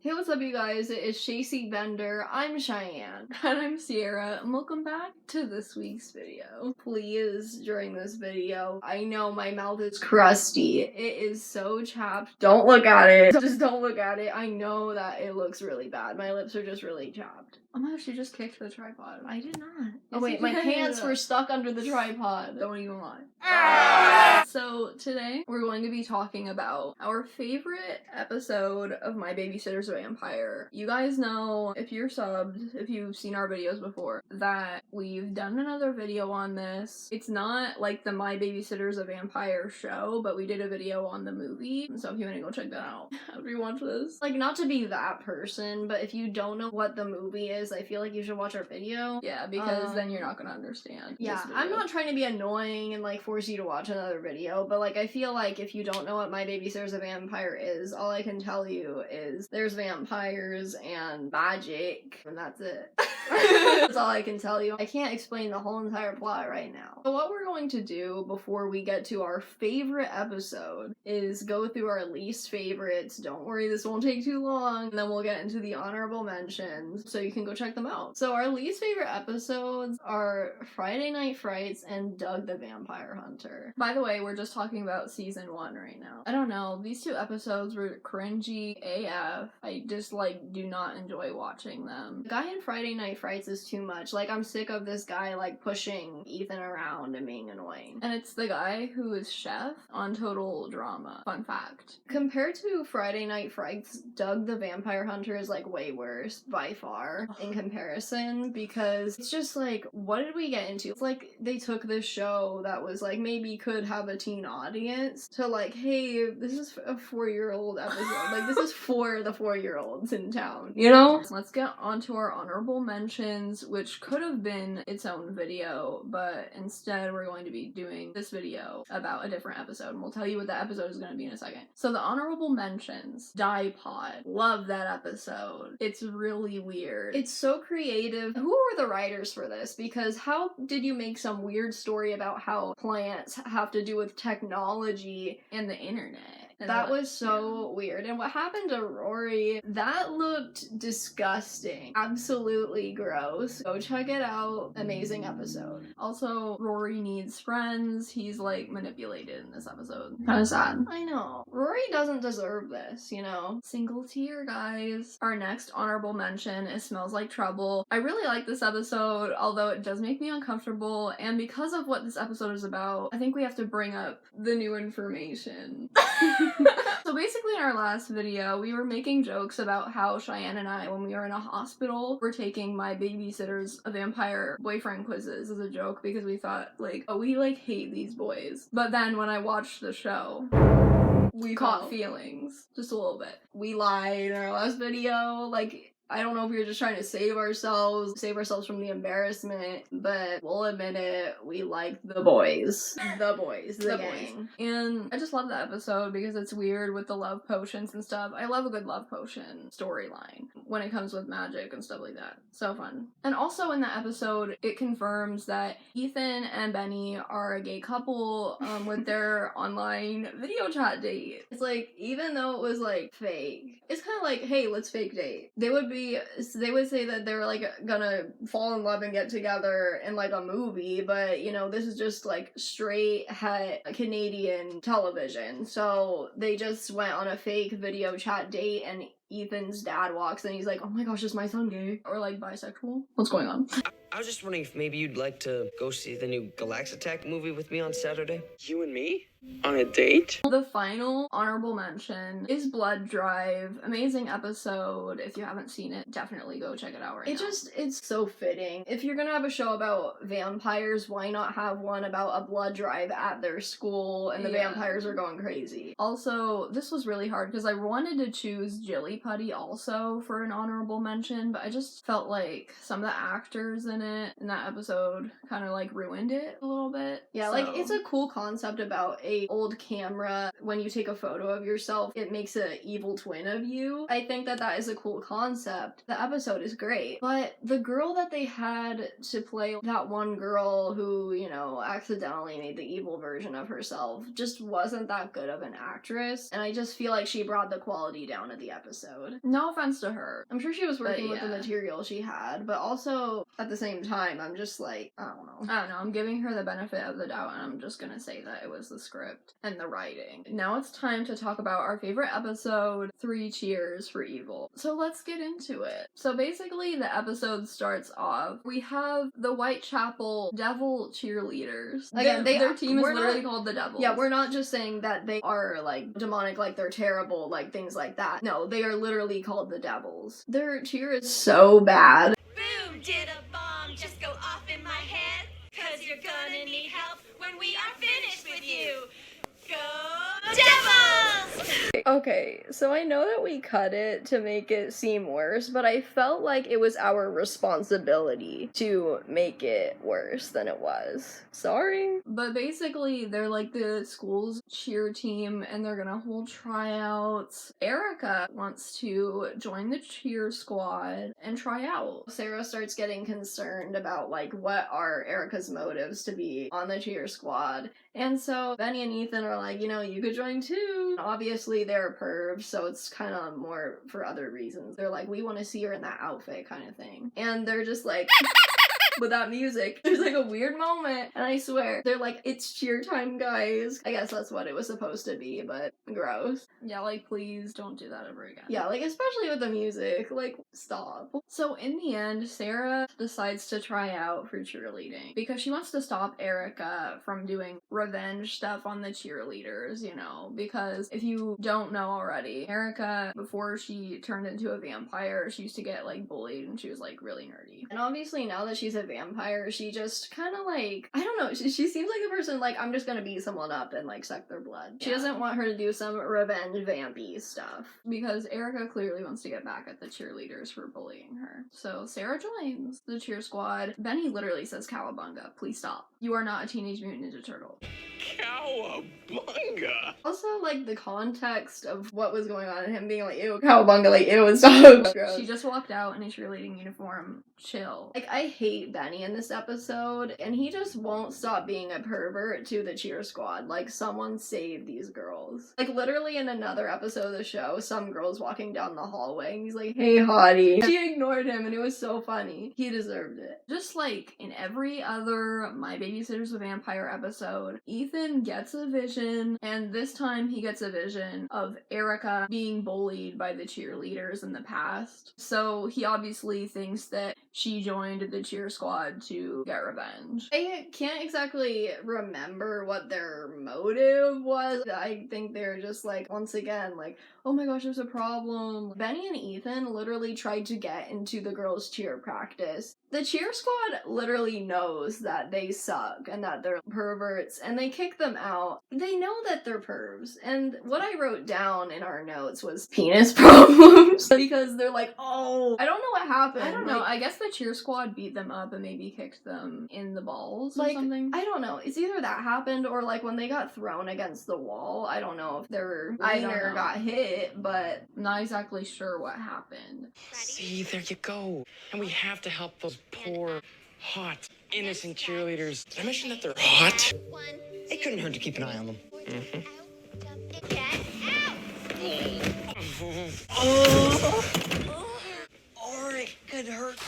Hey, what's up, you guys? It is Shacey Bender. I'm Cheyenne. And I'm Sierra. And welcome back to this week's video. Please, during this video, I know my mouth is crusty. It is so chapped. Don't look at it. Just don't look at it. I know that it looks really bad. My lips are just really chapped. Oh my gosh, you just kicked the tripod. I did not. Oh wait, my pants were stuck under the tripod. Don't even lie. So today, we're going to be talking about our favorite episode of My Babysitter's a Vampire. You guys know, if you're subbed, if you've seen our videos before, that we've done another video on this. It's not like the My Babysitter's a Vampire show, but we did a video on the movie. So if you want to go check that out after you watch this. Like, not to be that person, but if you don't know what the movie is, I feel like you should watch our video. Yeah, because then you're not gonna understand. Yeah, I'm not trying to be annoying and like force you to watch another video, but like I feel like if you don't know what My Babysitter's a Vampire is, all I can tell you is there's vampires and magic, and that's it. That's all I can tell you. I can't explain the whole entire plot right now. So what we're going to do before we get to our favorite episode is go through our least favorites. Don't worry, this won't take too long. And then we'll get into the honorable mentions, so you can go check them out. So our least favorite episodes are Friday Night Frights and Doug the Vampire Hunter. By the way, we're just talking about season 1 right now. I don't know, these two episodes were cringy AF. I just like do not enjoy watching them. The guy in Friday Night Frights is too much. Like, I'm sick of this guy like pushing Ethan around and being annoying. And it's the guy who is chef on Total Drama. Fun fact. Compared to Friday Night Frights, Doug the Vampire Hunter is like way worse by far in comparison, because it's just like, what did we get into? It's like they took this show that was like maybe could have a teen audience to like, hey, this is a 4-year-old episode. Like, this is for the 4-year-olds in town, you know? Let's get on to our honorable mentions, which could have been its own video, but instead we're going to be doing this video about a different episode, and we'll tell you what the episode is going to be in a second. So the honorable mentions, Dipod. Love that episode. It's really weird. It's so creative. Who were the writers for this? Because how did you make some weird story about how plants have to do with technology and the internet? That was so weird. And what happened to Rory, that looked disgusting. Absolutely gross. Go check it out. Amazing episode. Also, Rory needs friends. He's like manipulated in this episode. Kind of sad. I know. Rory doesn't deserve this, you know? Single tear, guys. Our next honorable mention is Smells Like Trouble. I really like this episode, although it does make me uncomfortable, and because of what this episode is about, I think we have to bring up the new information. So basically in our last video, we were making jokes about how Cheyenne and I, when we were in a hospital, were taking My Babysitter's a Vampire boyfriend quizzes as a joke because we thought, like, oh, we, like, hate these boys. But then when I watched the show, we caught feelings. Just a little bit. We lied in our last video, like, I don't know if we were just trying to save ourselves from the embarrassment, but we'll admit it, we like the boys. The gang. And I just love that episode because it's weird with the love potions and stuff. I love a good love potion storyline when it comes with magic and stuff like that. So fun. And also in that episode, it confirms that Ethan and Benny are a gay couple with their online video chat date. It's like, even though it was like fake, it's kind of like, hey, let's fake date. They would say that they were like gonna fall in love and get together in like a movie, but you know, this is just like straight het Canadian television. So they just went on a fake video chat date, and Ethan's dad walks and he's like, oh my gosh, is my son gay? Or like bisexual? What's going on? I was just wondering if maybe you'd like to go see the new Galax Attack movie with me on Saturday. You and me? On a date? The final honorable mention is Blood Drive. Amazing episode. If you haven't seen it, definitely go check it out right now. It's so fitting. If you're gonna have a show about vampires, why not have one about a blood drive at their school and the vampires are going crazy? Also, this was really hard because I wanted to choose Jilly Putty also for an honorable mention, but I just felt like some of the actors in it, and that episode kind of like ruined it a little bit. Yeah, like it's a cool concept about a old camera. When you take a photo of yourself, it makes an evil twin of you. I think that is a cool concept. The episode is great, but the girl that they had to play that one girl who, you know, accidentally made the evil version of herself just wasn't that good of an actress, and I just feel like she brought the quality down of the episode. No offense to her. I'm sure she was working with the yeah. material she had, but also at the same time, I'm just like, I don't know. I'm giving her the benefit of the doubt, and I'm just gonna say that it was the script and the writing. Now it's time to talk about our favorite episode, 3 Cheers for Evil. So let's get into it. So basically, the episode starts off, we have the Whitechapel Devil cheerleaders. Again, their team is literally called the Devils. Yeah, we're not just saying that they are, like, demonic, like, they're terrible, like, things like that. No, they are literally called the Devils. Their cheer is so bad. Boom, did a bomb just go off in my head? 'Cause you're gonna need help when we are finished with you. Go Devils! Okay, so I know that we cut it to make it seem worse, but I felt like it was our responsibility to make it worse than it was. Sorry. But basically, they're like the school's cheer team, and they're gonna hold tryouts. Erica wants to join the cheer squad and try out. Sarah starts getting concerned about, like, what are Erica's motives to be on the cheer squad. And so Benny and Ethan are like, you know, you could join too. Obviously, they're pervs, so it's kind of more for other reasons. They're like, we want to see her in that outfit kind of thing. And they're just like... with that music. There's like a weird moment, and I swear, they're like, it's cheer time, guys. I guess that's what it was supposed to be, but gross. Yeah, like, please don't do that ever again. Yeah, like, especially with the music, like, stop. So in the end, Sarah decides to try out for cheerleading because she wants to stop Erica from doing revenge stuff on the cheerleaders, you know, because if you don't know already, Erica, before she turned into a vampire, she used to get, like, bullied, and she was, like, really nerdy. And obviously now that she's a vampire, she just kind of like, I don't know, she seems like a person like, I'm just gonna beat someone up and like suck their blood. She doesn't want her to do some revenge vampy stuff. Because Erica clearly wants to get back at the cheerleaders for bullying her. So Sarah joins the cheer squad. Benny literally says, "Cowabunga, please stop. You are not a Teenage Mutant Ninja Turtle." Cowabunga! Also, like, the context of what was going on and him being like, ew, cowabunga, like, ew, and stuff. She just walked out in a cheerleading uniform. Chill. Like, I hate Benny in this episode, and he just won't stop being a pervert to the cheer squad. Like, someone save these girls. Like, literally in another episode of the show, some girl's walking down the hallway, and he's like, hey, hottie. She ignored him, and it was so funny. He deserved it. Just like in every other My Babysitter's a Vampire episode, Ethan gets a vision, and this time he gets a vision of Erica being bullied by the cheerleaders in the past. So he obviously thinks that she joined the cheer squad to get revenge. I can't exactly remember what their motive was. I think they're just like, once again, like, oh my gosh, there's a problem. Benny and Ethan literally tried to get into the girls' cheer practice. The cheer squad literally knows that they suck and that they're perverts, and they kick them out. They know that they're pervs, and what I wrote down in our notes was penis problems. Because they're like, oh, I don't know what happened. I don't know, I guess the cheer squad beat them up and maybe kicked them in the balls or something. I don't know. It's either that happened or like when they got thrown against the wall. I don't know if their wiener got hit, but I'm not exactly sure what happened. See, there you go. And we have to help those poor, hot, innocent cheerleaders. Did I mention that they're hot? It couldn't hurt to keep an eye on them. Or it could hurt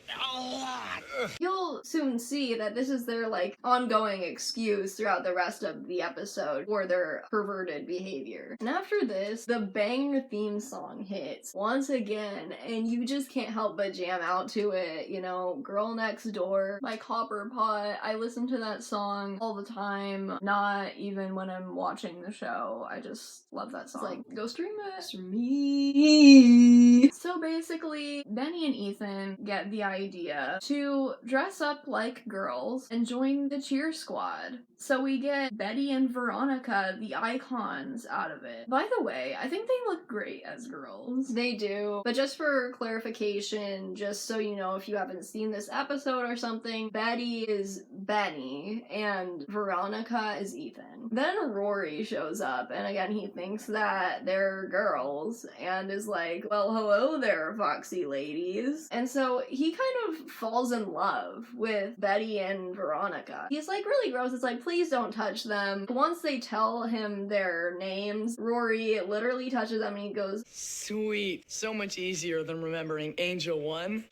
a lot. you'll soon see that this is their, like, ongoing excuse throughout the rest of the episode for their perverted behavior. And after this, the Bang theme song hits once again, and you just can't help but jam out to it, you know, Girl Next Door by Copper Pot. I listen to that song all the time, not even when I'm watching the show. I just love that song. It's like, go stream it. For me. So basically, basically, Benny and Ethan get the idea to dress up like girls and join the cheer squad. So we get Betty and Veronica, the icons, out of it. By the way, I think they look great as girls. They do. But just for clarification, just so you know if you haven't seen this episode or something, Betty is Benny and Veronica is Ethan. Then Rory shows up and again he thinks that they're girls and is like, well, hello there, foxy ladies. And so he kind of falls in love with Betty and Veronica. He's like really gross. It's like, please don't touch them. Once they tell him their names, Rory literally touches them and he goes, Sweet. So much easier than remembering Angel 1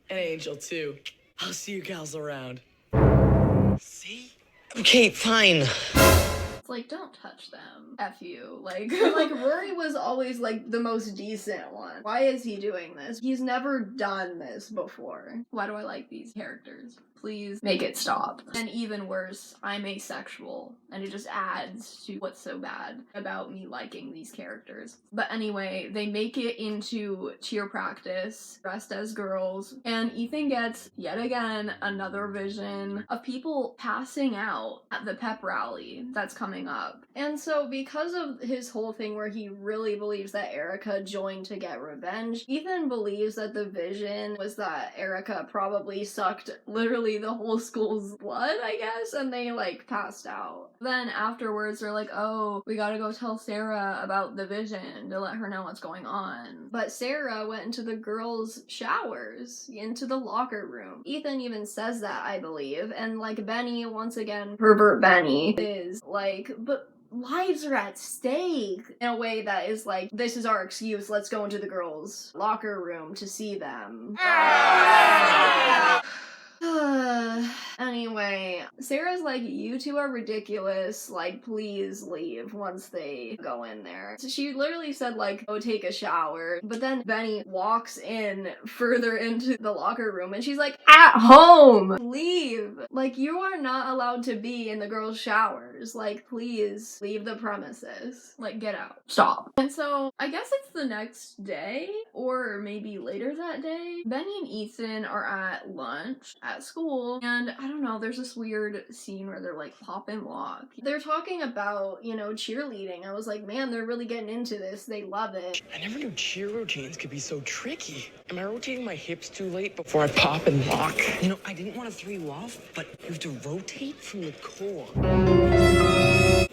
and Angel 2. I'll see you gals around. See? Okay, fine. It's like, don't touch them. F you. Like Rory was always like the most decent one. Why is he doing this? He's never done this before. why do I like these characters? Please make it stop. And even worse, I'm asexual, and it just adds to what's so bad about me liking these characters. But anyway, they make it into cheer practice, dressed as girls, and Ethan gets, yet again, another vision of people passing out at the pep rally that's coming up. And so because of his whole thing where he really believes that Erica joined to get revenge, Ethan believes that the vision was that Erica probably sucked literally the whole school's blood, I guess, and they like passed out. Then afterwards they're like, oh, we gotta go tell Sarah about the vision to let her know what's going on. But Sarah went into the girls' showers, into the locker room. Ethan even says that, I believe, and like Benny, once again, pervert Benny, is like, but lives are at stake, in a way that is like, this is our excuse, let's go into the girls' locker room to see them. Anyway, Sarah's like, you two are ridiculous, like, please leave once they go in there. So she literally said, like, go take a shower, but then Benny walks in further into the locker room and she's like, at home! Leave! Like, you are not allowed to be in the girls' showers. Like, please leave the premises. Like, get out. Stop. And so, I guess it's the next day, or maybe later that day, Benny and Ethan are at lunch at school, and I don't know, there's this weird scene where they're like pop and lock. They're talking about, you know, cheerleading. I was like, man, they're really getting into this. They love it. I never knew cheer routines could be so tricky. Am I rotating my hips too late before I pop and lock? You know, I didn't want to throw you off, but you have to rotate from the core.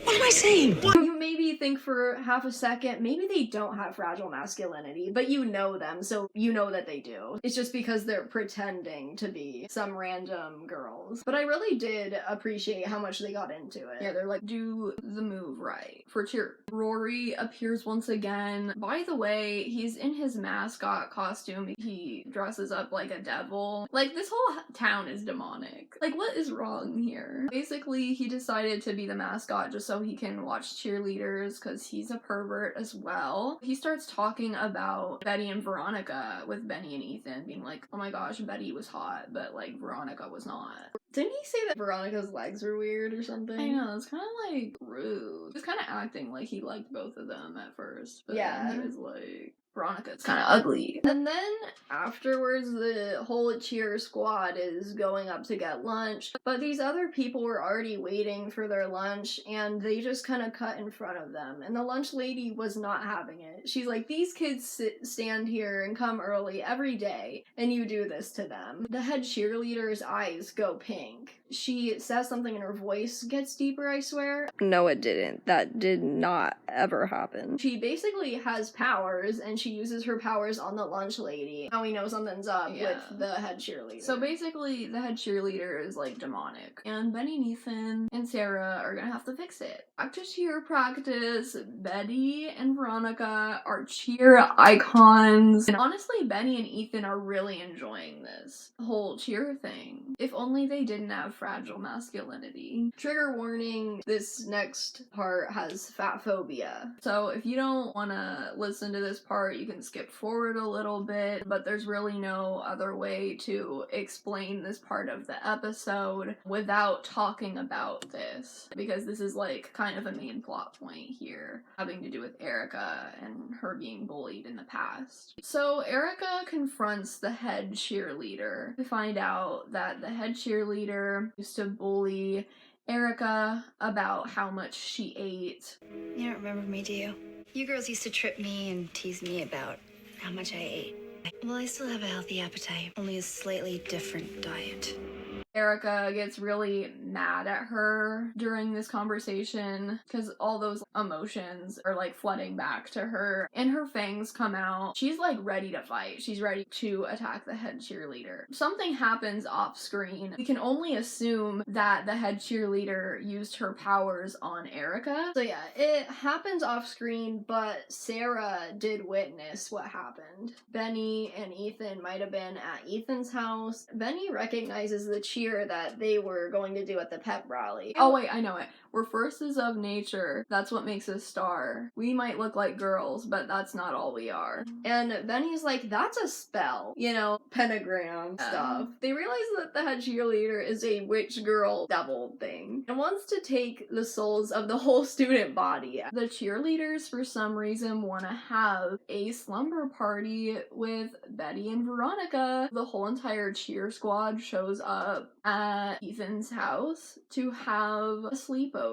What am I saying? What? You maybe think for half a second, maybe they don't have fragile masculinity, but you know them, so you know that they do. It's just because they're pretending to be some random girls. But I really did appreciate how much they got into it. Yeah, they're like, do the move right for cheer. Rory appears once again. By the way, he's in his mascot costume. He dresses up like a devil. Like, this whole town is demonic. Like, what is wrong here? Basically, he decided to be the mascot just so he can watch cheerleaders because he's a pervert as well. He starts talking about Betty and Veronica with Benny and Ethan, being like, oh my gosh, Betty was hot, but like Veronica was not. Didn't he say that Veronica's legs were weird or something? I know, it's kind of like rude. He was kind of acting like he liked both of them at first, but Yeah. then he was like, Veronica's kind of ugly. And then afterwards, the whole cheer squad is going up to get lunch, but these other people were already waiting for their lunch, and they just kind of cut in front of them, and the lunch lady was not having it. She's like, these kids stand here and come early every day, and you do this to them. The head cheerleader's eyes go pink. She says something and her voice gets deeper, I swear. No, it didn't. That did not ever happen. She basically has powers, and she uses her powers on the lunch lady. Now we know something's up with the head cheerleader. So basically, the head cheerleader is like demonic, and Benny and Ethan and Sarah are gonna have to fix it. Back to cheer practice. Betty and Veronica are cheer icons, and honestly, Benny and Ethan are really enjoying this whole cheer thing. If only they didn't have fragile masculinity. Trigger warning, this next part has fat phobia. So if you don't want to listen to this part, you can skip forward a little bit, but there's really no other way to explain this part of the episode without talking about this, because this is like kind of a main plot point here, having to do with Erica and her being bullied in the past. So Erica confronts the head cheerleader to find out that the head cheerleader used to bully Erica about how much she ate. You don't remember me, do you? You girls used to trip me and tease me about how much I ate. Well, I still have a healthy appetite, only a slightly different diet. Erica gets really mad at her during this conversation because all those emotions are like flooding back to her and her fangs come out. She's like ready to fight. She's ready to attack the head cheerleader. Something happens off screen. We can only assume that the head cheerleader used her powers on Erica. So yeah, it happens off screen, but Sarah did witness what happened. Benny and Ethan might have been at Ethan's house. Benny recognizes the cheer that they were going to do at the pep rally. Oh wait, I know it. We're forces of nature. That's what makes us star. We might look like girls, but that's not all we are. And Benny's like, that's a spell. You know, pentagram stuff. They realize that the head cheerleader is a witch girl devil thing and wants to take the souls of the whole student body. The cheerleaders, for some reason, want to have a slumber party with Betty and Veronica. The whole entire cheer squad shows up at Ethan's house to have a sleepover.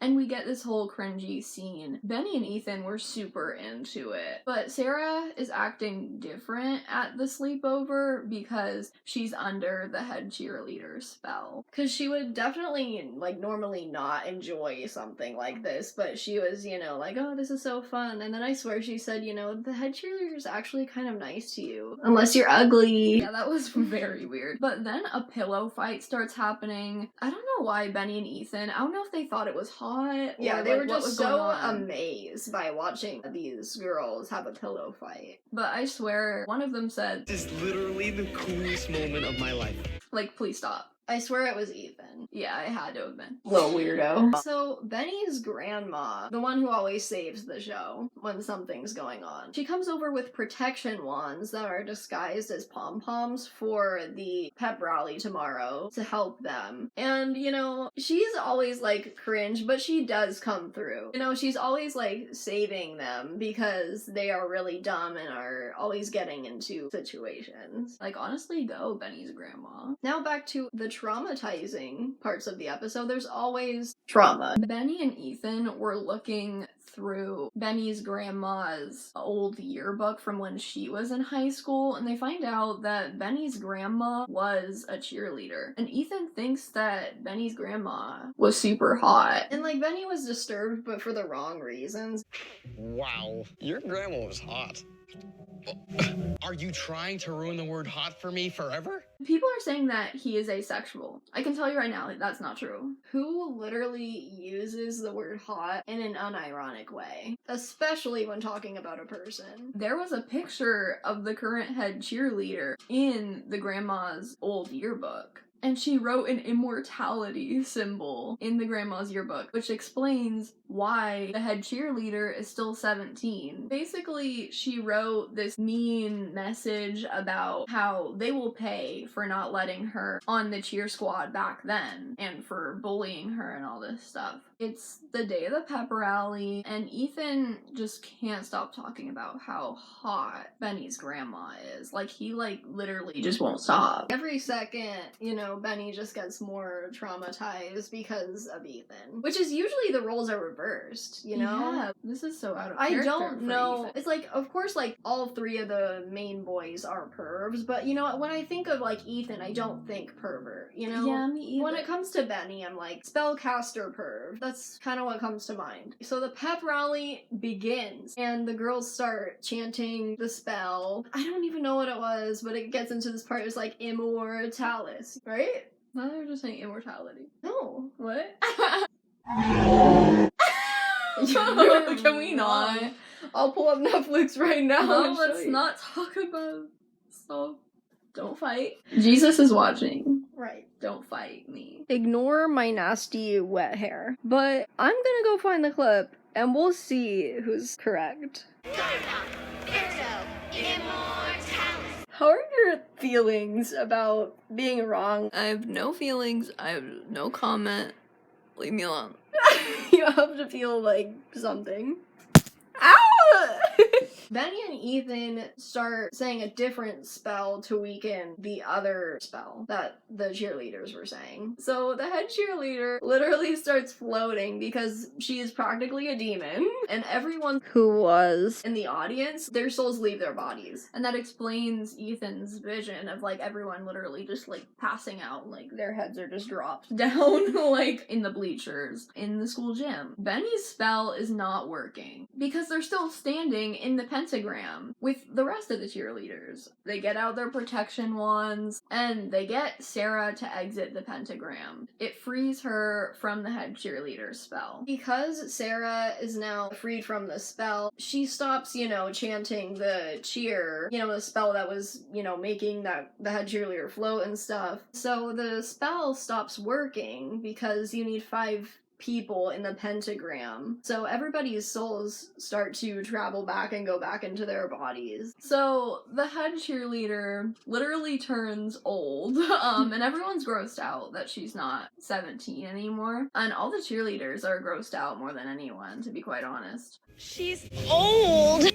And we get this whole cringy scene. Benny and Ethan were super into it. But Sarah is acting different at the sleepover because she's under the head cheerleader's spell. Because she would definitely, like, normally not enjoy something like this, but she was, you know, like, oh, this is so fun. And then I swear she said, you know, the head cheerleader is actually kind of nice to you. Unless you're ugly. Yeah, that was very weird. But then a pillow fight starts happening. I don't know why Benny and Ethan, I don't know if they thought it was hot. Yeah, or, they like, were what just was going so on. amazed by watching these girls have a pillow fight. But I swear, one of them said, This is literally the coolest moment of my life. like, please stop. I swear it was Ethan. Yeah, it had to have been. Little weirdo. So, Benny's grandma, the one who always saves the show when something's going on, she comes over with protection wands that are disguised as pom-poms for the pep rally tomorrow to help them. And, you know, she's always, like, cringe, but she does come through. You know, she's always, like, saving them because they are really dumb and are always getting into situations. Like, honestly, go, Benny's grandma. Now back to the traumatizing parts of the episode. There's always trauma. Benny and Ethan were looking through Benny's grandma's old yearbook from when she was in high school, and they find out that Benny's grandma was a cheerleader. And Ethan thinks that Benny's grandma was super hot. And like, Benny was disturbed, but for the wrong reasons. Wow, your grandma was hot. Are you trying to ruin the word hot for me forever? People are saying that he is asexual. I can tell you right now, that's not true. Who literally uses the word hot in an unironic way? Especially when talking about a person. There was a picture of the current head cheerleader in the grandma's old yearbook. And she wrote an immortality symbol in the grandma's yearbook, which explains why the head cheerleader is still 17. Basically, she wrote this mean message about how they will pay for not letting her on the cheer squad back then and for bullying her and all this stuff. It's the day of the pep rally, and Ethan just can't stop talking about how hot Benny's grandma is. Like, he, like, literally just won't stop. Every second, you know, Benny just gets more traumatized because of Ethan. Which is usually the roles are reversed, you know? Yeah, this is so out of I character don't for know. Ethan. It's like, of course, like, all three of the main boys are pervs, but, you know, when I think of, like, Ethan, I don't think pervert, you know? Yeah, me either. When it comes to Benny, I'm like, spellcaster perv. That's kind of what comes to mind. So the pep rally begins, and the girls start chanting the spell. I don't even know what it was, but it gets into this part. It's like, immortalis, right? No, they were just saying immortality. No. What? Can we not? I'll pull up Netflix right now. No, and show let's you. not talk about stuff. Don't fight. Jesus is watching. Right. Don't fight me. Ignore my nasty wet hair. But I'm gonna go find the clip and we'll see who's correct. Good enough. Immortality. How are your feelings about being wrong? I have no feelings. I have no comment. Leave me alone. You have to feel like something. Ow! Benny and Ethan start saying a different spell to weaken the other spell that the cheerleaders were saying. So the head cheerleader literally starts floating because she is practically a demon, and everyone who was in the audience, their souls leave their bodies. And that explains Ethan's vision of like everyone literally just like passing out, like their heads are just dropped down, like in the bleachers in the school gym. Benny's spell is not working because they're still standing in the pentagram with the rest of the cheerleaders. They get out their protection wands and they get Sarah to exit the pentagram. It frees her from the head cheerleader's spell. Because Sarah is now freed from the spell, she stops, chanting the cheer, the spell that was, making the head cheerleader float and stuff. So the spell stops working because you need 5 people in the pentagram. So everybody's souls start to travel back and go back into their bodies. So the head cheerleader literally turns old, and everyone's grossed out that she's not 17 anymore. And all the cheerleaders are grossed out more than anyone, to be quite honest. She's old. Ew.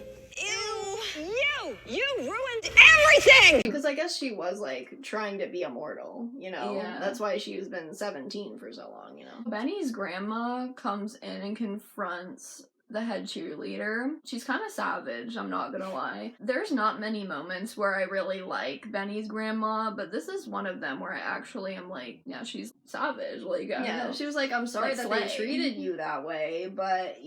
You ruined everything. Because I guess she was trying to be immortal, Yeah. That's why she's been 17 for so long, Benny's grandma comes in and confronts the head cheerleader. She's kind of savage, I'm not gonna lie. There's not many moments where I really like Benny's grandma, but this is one of them where I actually am like, yeah, she's savage. I don't know. She was like, I'm sorry that they slay. treated you that way, but,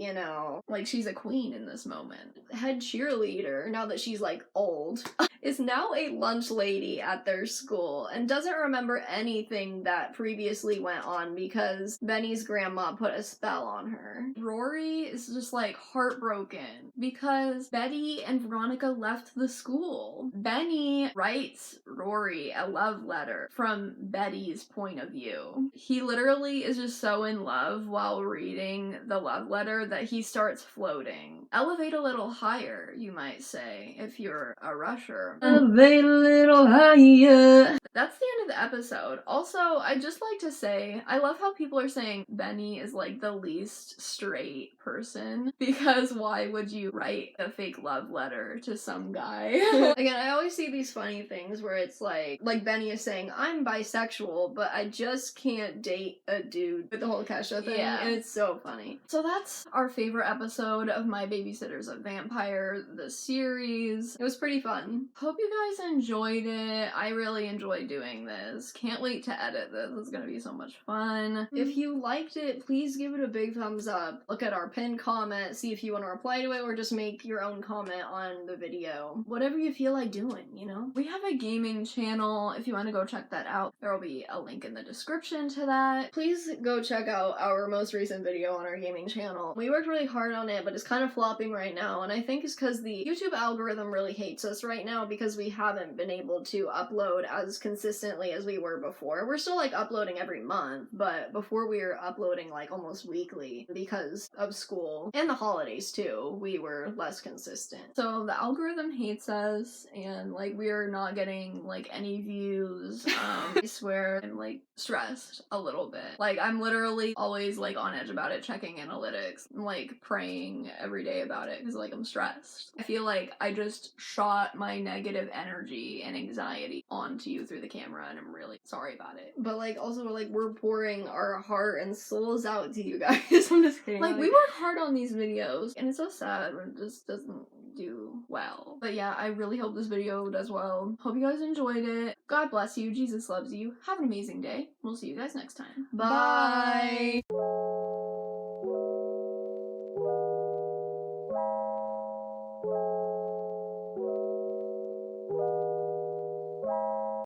Like, she's a queen in this moment. head cheerleader, now that she's old, is now a lunch lady at their school and doesn't remember anything that previously went on because Benny's grandma put a spell on her. Rory is just heartbroken because Betty and Veronica left the school. Benny writes Rory a love letter from Betty's point of view. He literally is just so in love while reading the love letter that he starts floating. Elevate a little higher, you might say, if you're a rusher. Elevate a little higher. That's the end of the episode. Also, I'd just like to say, I love how people are saying Benny is the least straight person, because why would you write a fake love letter to some guy? Again, I always see these funny things where it's like Benny is saying, I'm bisexual, but I just can't date a dude with the whole Kesha thing. Yeah. And it's so funny. So that's our favorite episode of My Babysitter's a Vampire, the series. It was pretty fun. Hope you guys enjoyed it. I really enjoyed doing this. Can't wait to edit this. It's gonna be so much fun. If you liked it, please give it a big thumbs up. Look at our pinned comment, see if you want to reply to it, or just make your own comment on the video. Whatever you feel like doing, We have a gaming channel if you want to go check that out. There will be a link in the description to that. Please go check out our most recent video on our gaming channel. We worked really hard on it, but it's kind of flopping right now, and I think it's because the YouTube algorithm really hates us right now because we haven't been able to upload as consistently as we were before. We're still uploading every month, but before we were uploading almost weekly because of school and the holidays too. We were less consistent. So the algorithm hates us, and we are not getting any views. I swear I'm stressed a little bit. I'm literally always on edge about it, checking analytics. I'm praying every day about it because I'm stressed. I feel like I just shot my negative energy and anxiety onto you through the camera, and I'm really sorry about it. But also we're pouring our heart and souls out to you guys. I'm just kidding. We work hard on these videos, and it's so sad when it just doesn't do well. But yeah, I really hope this video does well. Hope you guys enjoyed it. God bless you. Jesus loves you. Have an amazing day. We'll see you guys next time. Bye.